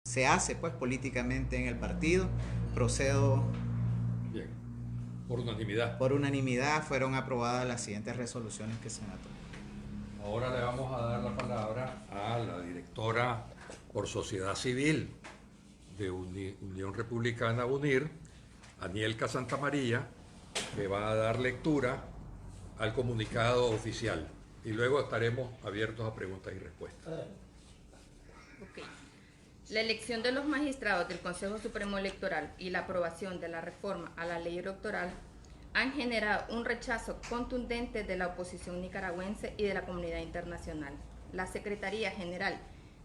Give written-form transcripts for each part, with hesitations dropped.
se hace pues políticamente en el partido. Procedo. Bien, por unanimidad. Por unanimidad fueron aprobadas las siguientes resoluciones que se han aprobado. Ahora le vamos a dar la palabra a la directora por Sociedad Civil de Unión Republicana UNIR, Anielka Santamaría, que va a dar lectura al comunicado oficial y luego estaremos abiertos a preguntas y respuestas. Okay. La elección de los magistrados del Consejo Supremo Electoral y la aprobación de la reforma a la ley electoral han generado un rechazo contundente de la oposición nicaragüense y de la comunidad internacional. La Secretaría General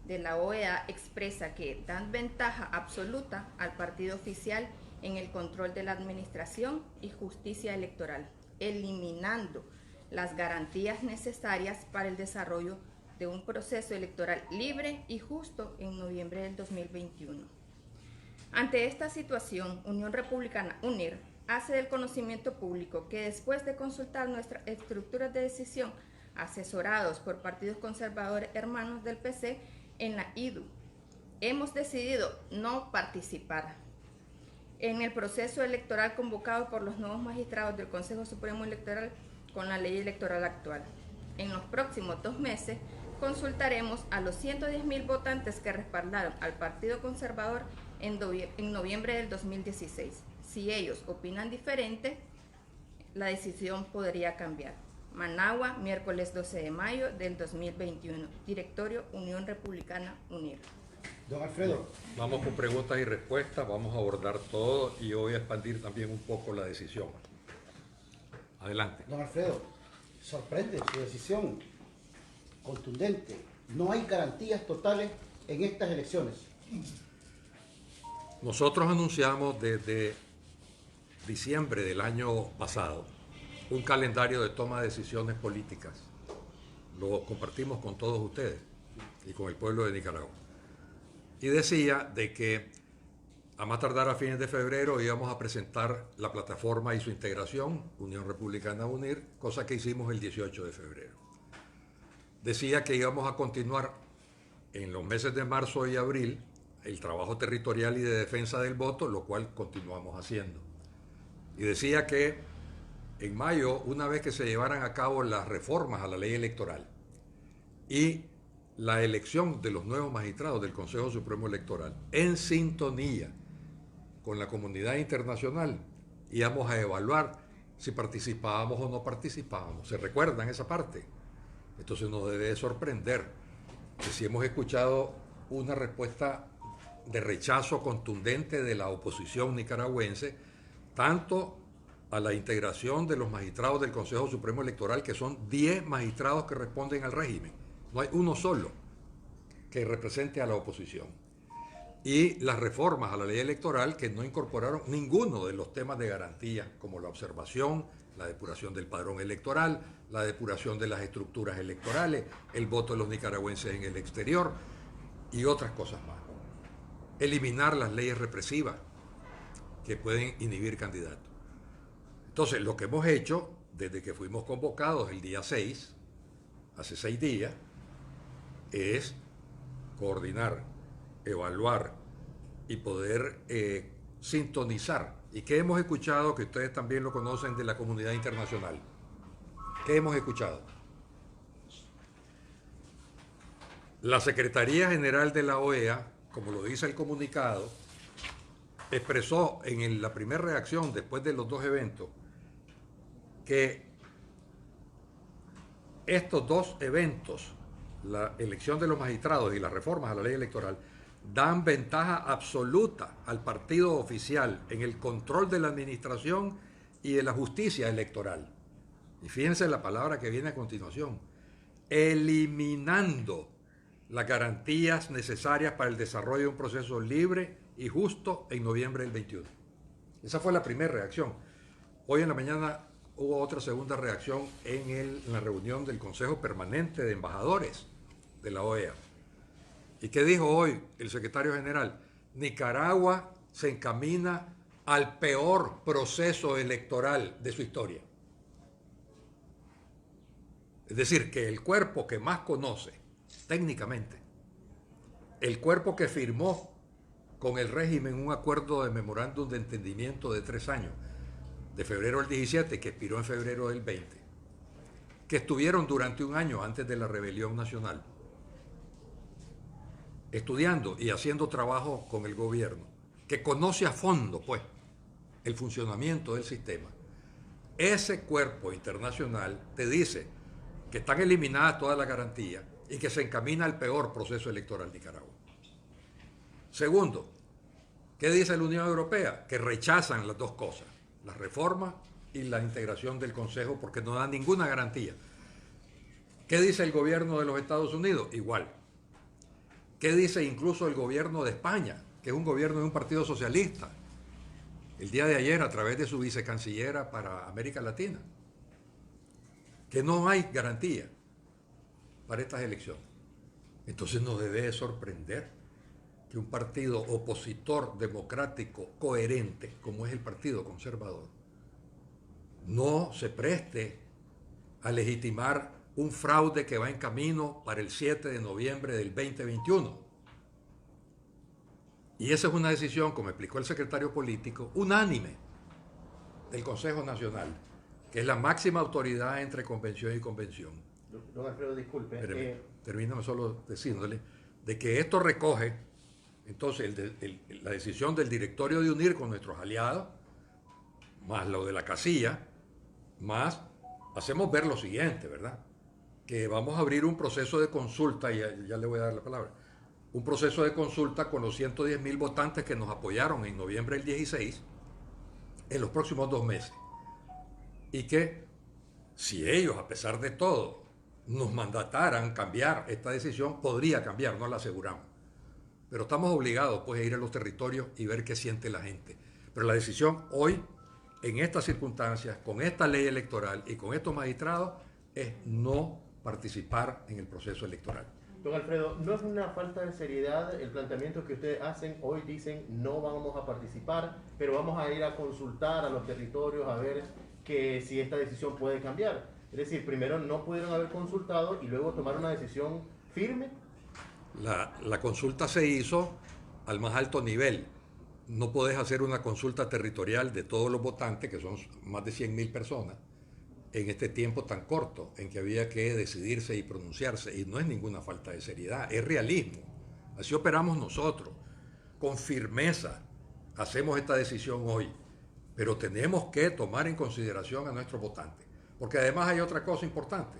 de la OEA expresa que dan ventaja absoluta al partido oficial en el control de la administración y justicia electoral, eliminando las garantías necesarias para el desarrollo de un proceso electoral libre y justo en noviembre del 2021. Ante esta situación, Unión Republicana UNIR hace del conocimiento público que después de consultar nuestras estructuras de decisión asesorados por partidos conservadores hermanos del PC en la IDU, hemos decidido no participar en el proceso electoral convocado por los nuevos magistrados del Consejo Supremo Electoral con la ley electoral actual. En los próximos 2 meses consultaremos a los 110,000 votantes que respaldaron al Partido Conservador en noviembre del 2016. Si ellos opinan diferente, la decisión podría cambiar. Managua, miércoles 12 de mayo del 2021. Directorio Unión Republicana UNIR. Don Alfredo. Vamos con preguntas y respuestas, vamos a abordar todo y yo voy a expandir también un poco la decisión. Adelante. Don Alfredo, sorprende su decisión contundente. No hay garantías totales en estas elecciones. Nosotros anunciamos desde diciembre del año pasado un calendario de toma de decisiones políticas. Lo compartimos con todos ustedes y con el pueblo de Nicaragua. Y decía de que a más tardar a fines de febrero íbamos a presentar la plataforma y su integración, Unión Republicana UNIR, cosa que hicimos el 18 de febrero. Decía que íbamos a continuar en los meses de marzo y abril el trabajo territorial y de defensa del voto, lo cual continuamos haciendo. Y decía que en mayo, una vez que se llevaran a cabo las reformas a la ley electoral y la elección de los nuevos magistrados del Consejo Supremo Electoral, en sintonía con la comunidad internacional, íbamos a evaluar si participábamos o no participábamos. ¿Se recuerdan esa parte? Entonces nos debe sorprender que si hemos escuchado una respuesta de rechazo contundente de la oposición nicaragüense, tanto a la integración de los magistrados del Consejo Supremo Electoral, que son 10 magistrados que responden al régimen. No hay uno solo que represente a la oposición. Y las reformas a la ley electoral que no incorporaron ninguno de los temas de garantía, como la observación, la depuración del padrón electoral, la depuración de las estructuras electorales, el voto de los nicaragüenses en el exterior y otras cosas más. Eliminar las leyes represivas que pueden inhibir candidatos. Entonces, lo que hemos hecho desde que fuimos convocados el día 6, hace 6 días, es coordinar, evaluar y poder sintonizar. ¿Y qué hemos escuchado? Que ustedes también lo conocen de la comunidad internacional. ¿Qué hemos escuchado? La Secretaría General de la OEA, como lo dice el comunicado, expresó en la primera reacción después de los 2 eventos que estos 2 eventos, la elección de los magistrados y las reformas a la ley electoral, dan ventaja absoluta al partido oficial en el control de la administración y de la justicia electoral. Y fíjense la palabra que viene a continuación: eliminando las garantías necesarias para el desarrollo de un proceso libre y justo en noviembre del 21. Esa fue la primera reacción. Hoy en la mañana hubo otra segunda reacción en la reunión del Consejo Permanente de Embajadores de la OEA. ¿Y qué dijo hoy el secretario general? Nicaragua se encamina al peor proceso electoral de su historia. Es decir, que el cuerpo que más conoce técnicamente, el cuerpo que firmó con el régimen un acuerdo de memorándum de entendimiento de 3 años, de febrero del 17, que expiró en febrero del 20, que estuvieron durante un año antes de la rebelión nacional, estudiando y haciendo trabajo con el gobierno, que conoce a fondo, pues, el funcionamiento del sistema. Ese cuerpo internacional te dice que están eliminadas todas las garantías y que se encamina al peor proceso electoral de Nicaragua. Segundo, ¿qué dice la Unión Europea? Que rechazan las dos cosas, la reforma y la integración del Consejo, porque no dan ninguna garantía. ¿Qué dice el gobierno de los Estados Unidos? Igual. ¿Qué dice incluso el gobierno de España, que es un gobierno de un partido socialista? El día de ayer, a través de su vicecancillera para América Latina, que no hay garantía para estas elecciones. Entonces nos debe sorprender que un partido opositor democrático coherente, como es el Partido Conservador, no se preste a legitimar un fraude que va en camino para el 7 de noviembre del 2021. Y esa es una decisión, como explicó el secretario político, unánime del Consejo Nacional, que es la máxima autoridad entre convención y convención. Don Alfredo, disculpe. Termíname solo diciéndole de que esto recoge, entonces, la decisión del directorio de unir con nuestros aliados, más lo de la casilla, más hacemos ver lo siguiente, ¿verdad? Que vamos a abrir un proceso de consulta, y ya le voy a dar la palabra, un proceso de consulta con los 110.000 votantes que nos apoyaron en noviembre del 16 en los próximos 2 meses. Y que si ellos, a pesar de todo, nos mandataran cambiar esta decisión, podría cambiar, no la aseguramos. Pero estamos obligados pues a ir a los territorios y ver qué siente la gente. Pero la decisión hoy, en estas circunstancias, con esta ley electoral y con estos magistrados, es no participar en el proceso electoral. Don Alfredo, ¿no es una falta de seriedad el planteamiento que ustedes hacen? Hoy dicen no vamos a participar, pero vamos a ir a consultar a los territorios a ver que si esta decisión puede cambiar. Es decir, primero no pudieron haber consultado y luego tomar una decisión firme. La consulta se hizo al más alto nivel. No podés hacer una consulta territorial de todos los votantes, que son más de 100.000 personas, en este tiempo tan corto en que había que decidirse y pronunciarse. Y no es ninguna falta de seriedad, es realismo. Así operamos nosotros. Con firmeza hacemos esta decisión hoy, pero tenemos que tomar en consideración a nuestros votantes. Porque además hay otra cosa importante.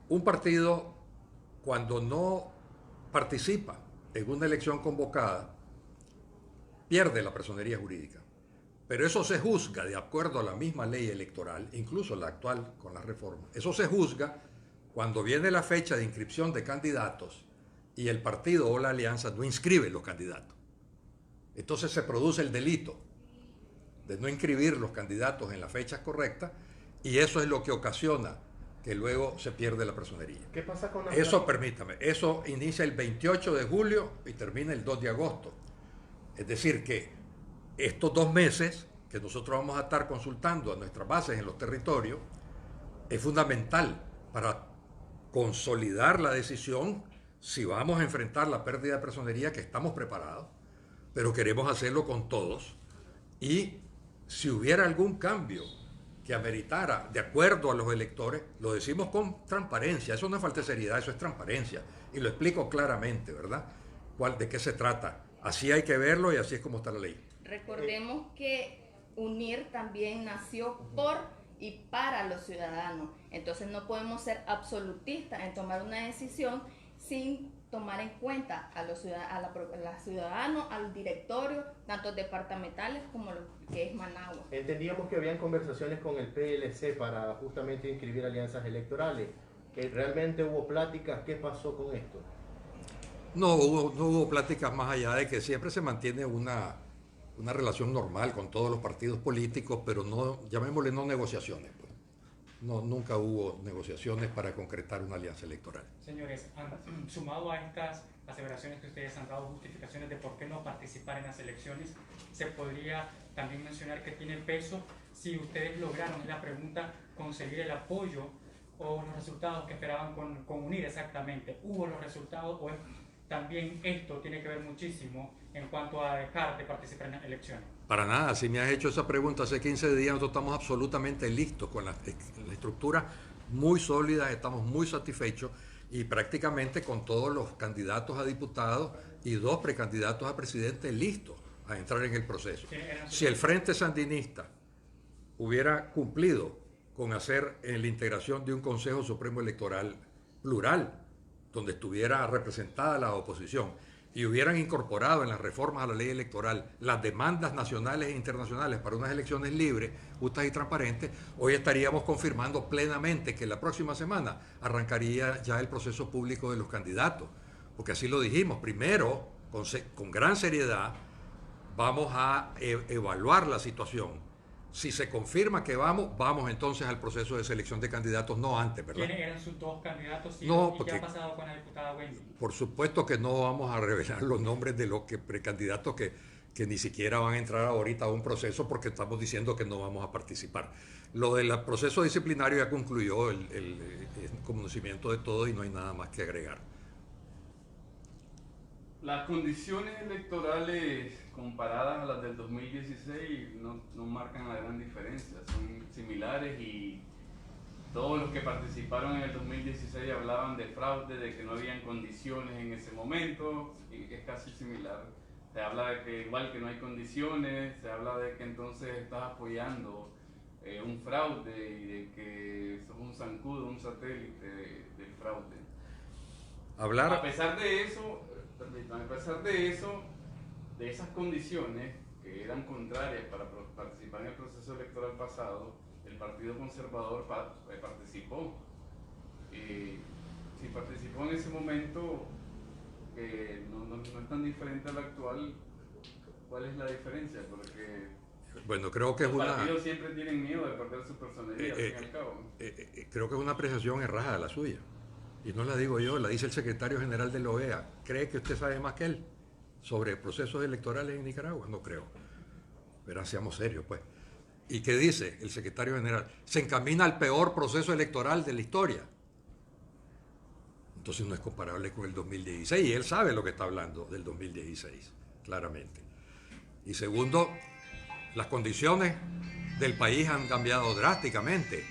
Un partido, cuando no participa en una elección convocada, pierde la personería jurídica. Pero eso se juzga de acuerdo a la misma ley electoral, incluso la actual con la reforma. Eso se juzga cuando viene la fecha de inscripción de candidatos y el partido o la alianza no inscribe los candidatos. Entonces se produce el delito de no inscribir los candidatos en las fechas correctas y eso es lo que ocasiona que luego se pierde la personería. ¿Qué pasa con eso, permítame, eso inicia el 28 de julio y termina el 2 de agosto. Es decir, que estos 2 meses que nosotros vamos a estar consultando a nuestras bases en los territorios es fundamental para consolidar la decisión si vamos a enfrentar la pérdida de personería, que estamos preparados, pero queremos hacerlo con todos. Y si hubiera algún cambio que ameritara, de acuerdo a los electores, lo decimos con transparencia. Eso no es falta de seriedad, eso es transparencia. Y lo explico claramente, ¿verdad? ¿De qué se trata? Así hay que verlo y así es como está la ley. Recordemos que UNIR también nació por y para los ciudadanos. Entonces no podemos ser absolutistas en tomar una decisión sin tomar en cuenta a los ciudadanos, al directorio, tanto departamentales como lo que es Managua. Entendíamos que habían conversaciones con el PLC para justamente inscribir alianzas electorales. ¿Realmente hubo pláticas? ¿Qué pasó con esto? No hubo pláticas más allá de que siempre se mantiene una relación normal con todos los partidos políticos, pero no, llamémosle no negociaciones. Pues. No, nunca hubo negociaciones para concretar una alianza electoral. Señores, sumado a estas aseveraciones que ustedes han dado, justificaciones de por qué no participar en las elecciones, se podría también mencionar que tiene peso si ustedes lograron, es la pregunta, conseguir el apoyo o los resultados que esperaban con UNIR exactamente. ¿Hubo los resultados o es también esto tiene que ver muchísimo en cuanto a dejar de participar en las elecciones. Para nada, si me has hecho esa pregunta hace 15 días, nosotros estamos absolutamente listos con la estructura muy sólida, estamos muy satisfechos y prácticamente con todos los candidatos a diputados y 2 precandidatos a presidente listos a entrar en el proceso. Si el Frente Sandinista hubiera cumplido con hacer la integración de un Consejo Supremo Electoral plural, donde estuviera representada la oposición, y hubieran incorporado en las reformas a la ley electoral las demandas nacionales e internacionales para unas elecciones libres, justas y transparentes, hoy estaríamos confirmando plenamente que la próxima semana arrancaría ya el proceso público de los candidatos, porque así lo dijimos. Primero, con gran seriedad, vamos a evaluar la situación. Si se confirma que vamos entonces al proceso de selección de candidatos, no antes, ¿verdad? ¿Quiénes eran sus 2 candidatos? No, ¿Y porque, qué ha pasado con la diputada Wendy? Por supuesto que no vamos a revelar los nombres de los precandidatos que ni siquiera van a entrar ahorita a un proceso, porque estamos diciendo que no vamos a participar. Lo del proceso disciplinario ya concluyó el conocimiento de todo y no hay nada más que agregar. Las condiciones electorales comparadas a las del 2016 no marcan la gran diferencia, son similares y todos los que participaron en el 2016 hablaban de fraude, de que no habían condiciones en ese momento, y es casi similar. Se habla de que igual que no hay condiciones, se habla de que entonces estás apoyando un fraude y de que sos un zancudo, un satélite del fraude. A pesar de eso, de esas condiciones que eran contrarias para participar en el proceso electoral pasado, el Partido Conservador participó. Si participó en ese momento, no es tan diferente al actual, ¿cuál es la diferencia? Porque bueno, creo que los partidos siempre tienen miedo de perder su personalidad, al fin y al cabo. Creo que es una apreciación errada la suya. Y no la digo yo, la dice el secretario general de la OEA. ¿Cree que usted sabe más que él sobre procesos electorales en Nicaragua? No creo. Pero seamos serios, pues. ¿Y qué dice el secretario general? Se encamina al peor proceso electoral de la historia. Entonces no es comparable con el 2016. Y él sabe lo que está hablando del 2016, claramente. Y segundo, las condiciones del país han cambiado drásticamente.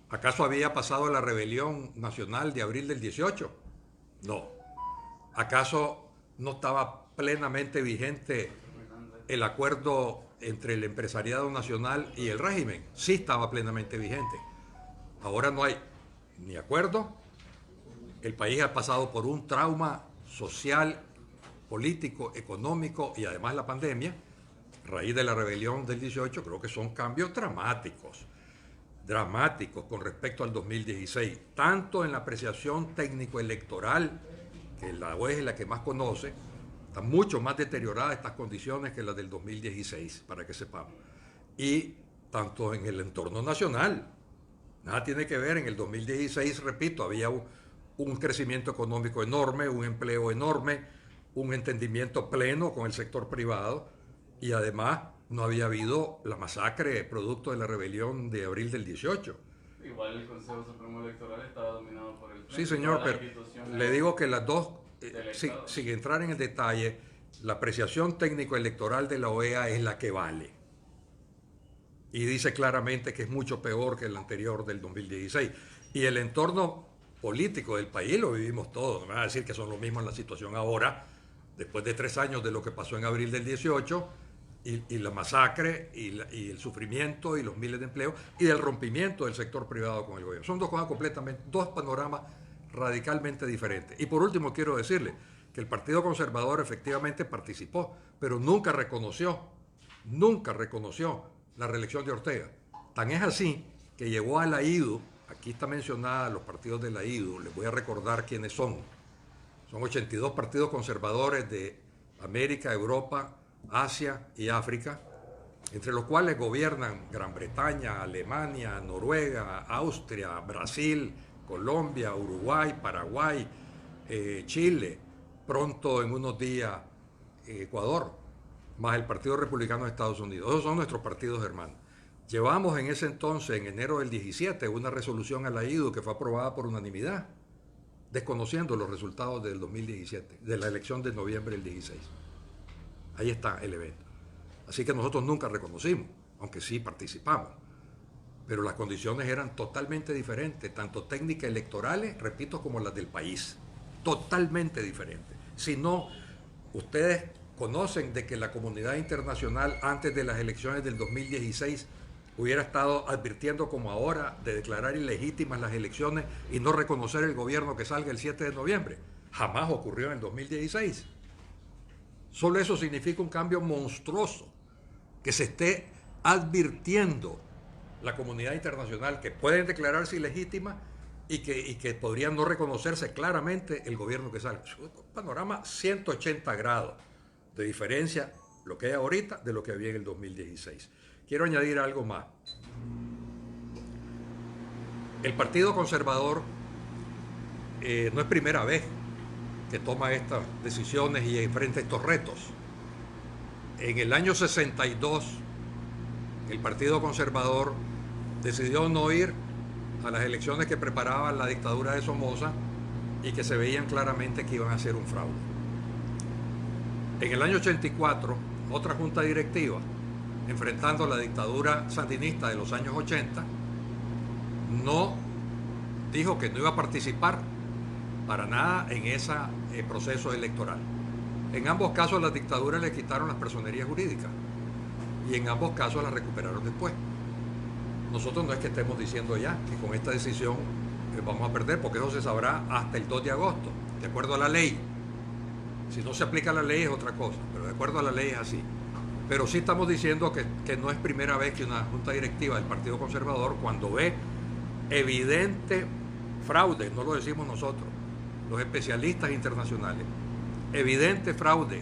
¿Acaso había pasado la rebelión nacional de abril del 18? No. ¿Acaso no estaba plenamente vigente el acuerdo entre el empresariado nacional y el régimen? Sí estaba plenamente vigente. Ahora no hay ni acuerdo. El país ha pasado por un trauma social, político, económico y además la pandemia. A raíz de la rebelión del 18, creo que son cambios dramáticos con respecto al 2016, tanto en la apreciación técnico-electoral, que la OEA es la que más conoce, están mucho más deterioradas estas condiciones que las del 2016, para que sepamos, y tanto en el entorno nacional. Nada tiene que ver, en el 2016, repito, había un crecimiento económico enorme, un empleo enorme, un entendimiento pleno con el sector privado, y además no había habido la masacre producto de la rebelión de abril del 18. Igual el Consejo Supremo Electoral estaba dominado por el Frente. Sí, señor, pero le digo que las dos, sin entrar en el detalle, la apreciación técnico-electoral de la OEA es la que vale. Y dice claramente que es mucho peor que el anterior del 2016. Y el entorno político del país lo vivimos todos. No me va a decir que son lo mismo en la situación ahora, después de 3 años de lo que pasó en abril del 18, y la masacre, y el sufrimiento, y los miles de empleos, y del rompimiento del sector privado con el gobierno. Son dos cosas completamente, 2 panoramas radicalmente diferentes. Y por último quiero decirle que el Partido Conservador efectivamente participó, pero nunca reconoció la reelección de Ortega. Tan es así que llegó a la IDU, aquí está mencionada los partidos de la IDU, les voy a recordar quiénes son. Son 82 partidos conservadores de América, Europa, Asia y África, entre los cuales gobiernan Gran Bretaña, Alemania, Noruega, Austria, Brasil, Colombia, Uruguay, Paraguay, Chile, pronto en unos días Ecuador, más el Partido Republicano de Estados Unidos. Esos son nuestros partidos hermanos. Llevamos en ese entonces, en enero del 17, una resolución a la IDU que fue aprobada por unanimidad. desconociendo los resultados del 2017, de la elección de noviembre del 16. Ahí está el evento. Así que nosotros nunca reconocimos, aunque sí participamos. Pero las condiciones eran totalmente diferentes, tanto técnicas electorales, repito, como las del país. Totalmente diferentes. Si no, ustedes conocen de que la comunidad internacional antes de las elecciones del 2016 hubiera estado advirtiendo como ahora de declarar ilegítimas las elecciones y no reconocer el gobierno que salga el 7 de noviembre. Jamás ocurrió en el 2016. Solo eso significa un cambio monstruoso, que se esté advirtiendo la comunidad internacional que pueden declararse ilegítimas y que podrían no reconocerse claramente el gobierno que salga. Es un panorama 180 grados de diferencia lo que hay ahorita de lo que había en el 2016. Quiero añadir algo más. El Partido Conservador no es primera vez que toma estas decisiones y enfrenta estos retos. En el año 62, el Partido Conservador decidió no ir a las elecciones que preparaba la dictadura de Somoza y que se veían claramente que iban a ser un fraude. En el año 84, otra junta directiva, enfrentando la dictadura sandinista de los años 80, dijo que no iba a participar para nada en ese proceso electoral. En ambos casos las dictaduras le quitaron las personerías jurídicas y en ambos casos las recuperaron después. Nosotros no es que estemos diciendo ya que con esta decisión vamos a perder, porque eso se sabrá hasta el 2 de agosto, de acuerdo a la ley. Si no se aplica la ley es otra cosa, pero de acuerdo a la ley es así. Pero sí estamos diciendo que no es primera vez que una junta directiva del Partido Conservador, cuando ve evidente fraude, no lo decimos nosotros, los especialistas internacionales, evidente fraude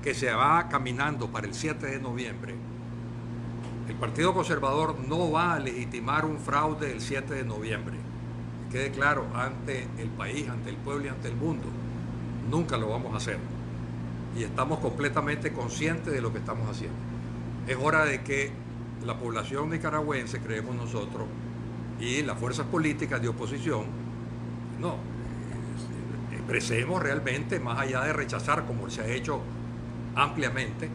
que se va caminando para el 7 de noviembre, el Partido Conservador no va a legitimar un fraude el 7 de noviembre. Que quede claro ante el país, ante el pueblo y ante el mundo. Nunca lo vamos a hacer. Y estamos completamente conscientes de lo que estamos haciendo. Es hora de que la población nicaragüense, creemos nosotros, y las fuerzas políticas de oposición, expresemos realmente, más allá de rechazar, como se ha hecho ampliamente,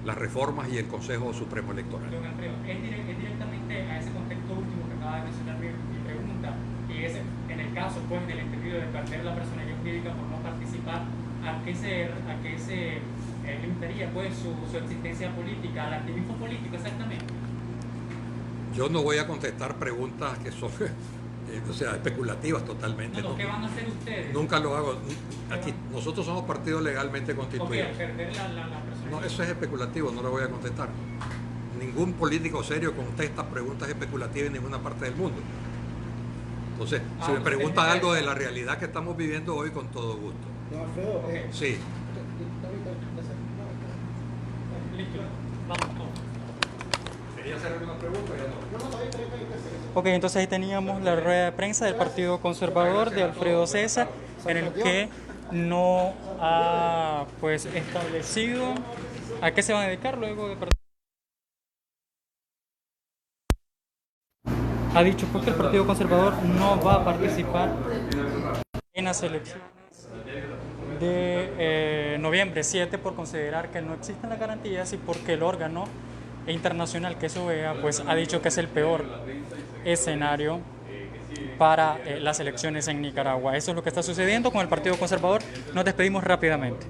las reformas y el Consejo Supremo Electoral. Don Alfredo, es directamente a ese contexto último que acaba de mencionar mi pregunta, y es en el caso, pues, del entendido de perder la personería jurídica por no participar, ¿a qué se limitaría, pues, su existencia política, al activismo político exactamente? Yo no voy a contestar preguntas que son especulativas totalmente. No, ¿qué van a hacer ustedes? Nunca lo hago. Aquí, nosotros somos partidos legalmente constituidos. Perder la personería. No, eso es especulativo, no lo voy a contestar. Ningún político serio contesta preguntas especulativas en ninguna parte del mundo. Entonces, si me preguntan algo de la realidad que estamos viviendo hoy, con todo gusto. Don Alfredo, Sí. Listo, vamos. ¿Quería hacer alguna pregunta? Ok, entonces ahí teníamos la rueda de prensa del Partido Conservador de Alfredo César, en el que no ha pues establecido a qué se van a dedicar luego de participar. Ha dicho pues que el Partido Conservador no va a participar en las elecciones de noviembre 7 por considerar que no existen las garantías y porque el órgano internacional que eso vea pues ha dicho que es el peor escenario para las elecciones en Nicaragua. Eso es lo que está sucediendo con el Partido Conservador. Nos despedimos rápidamente.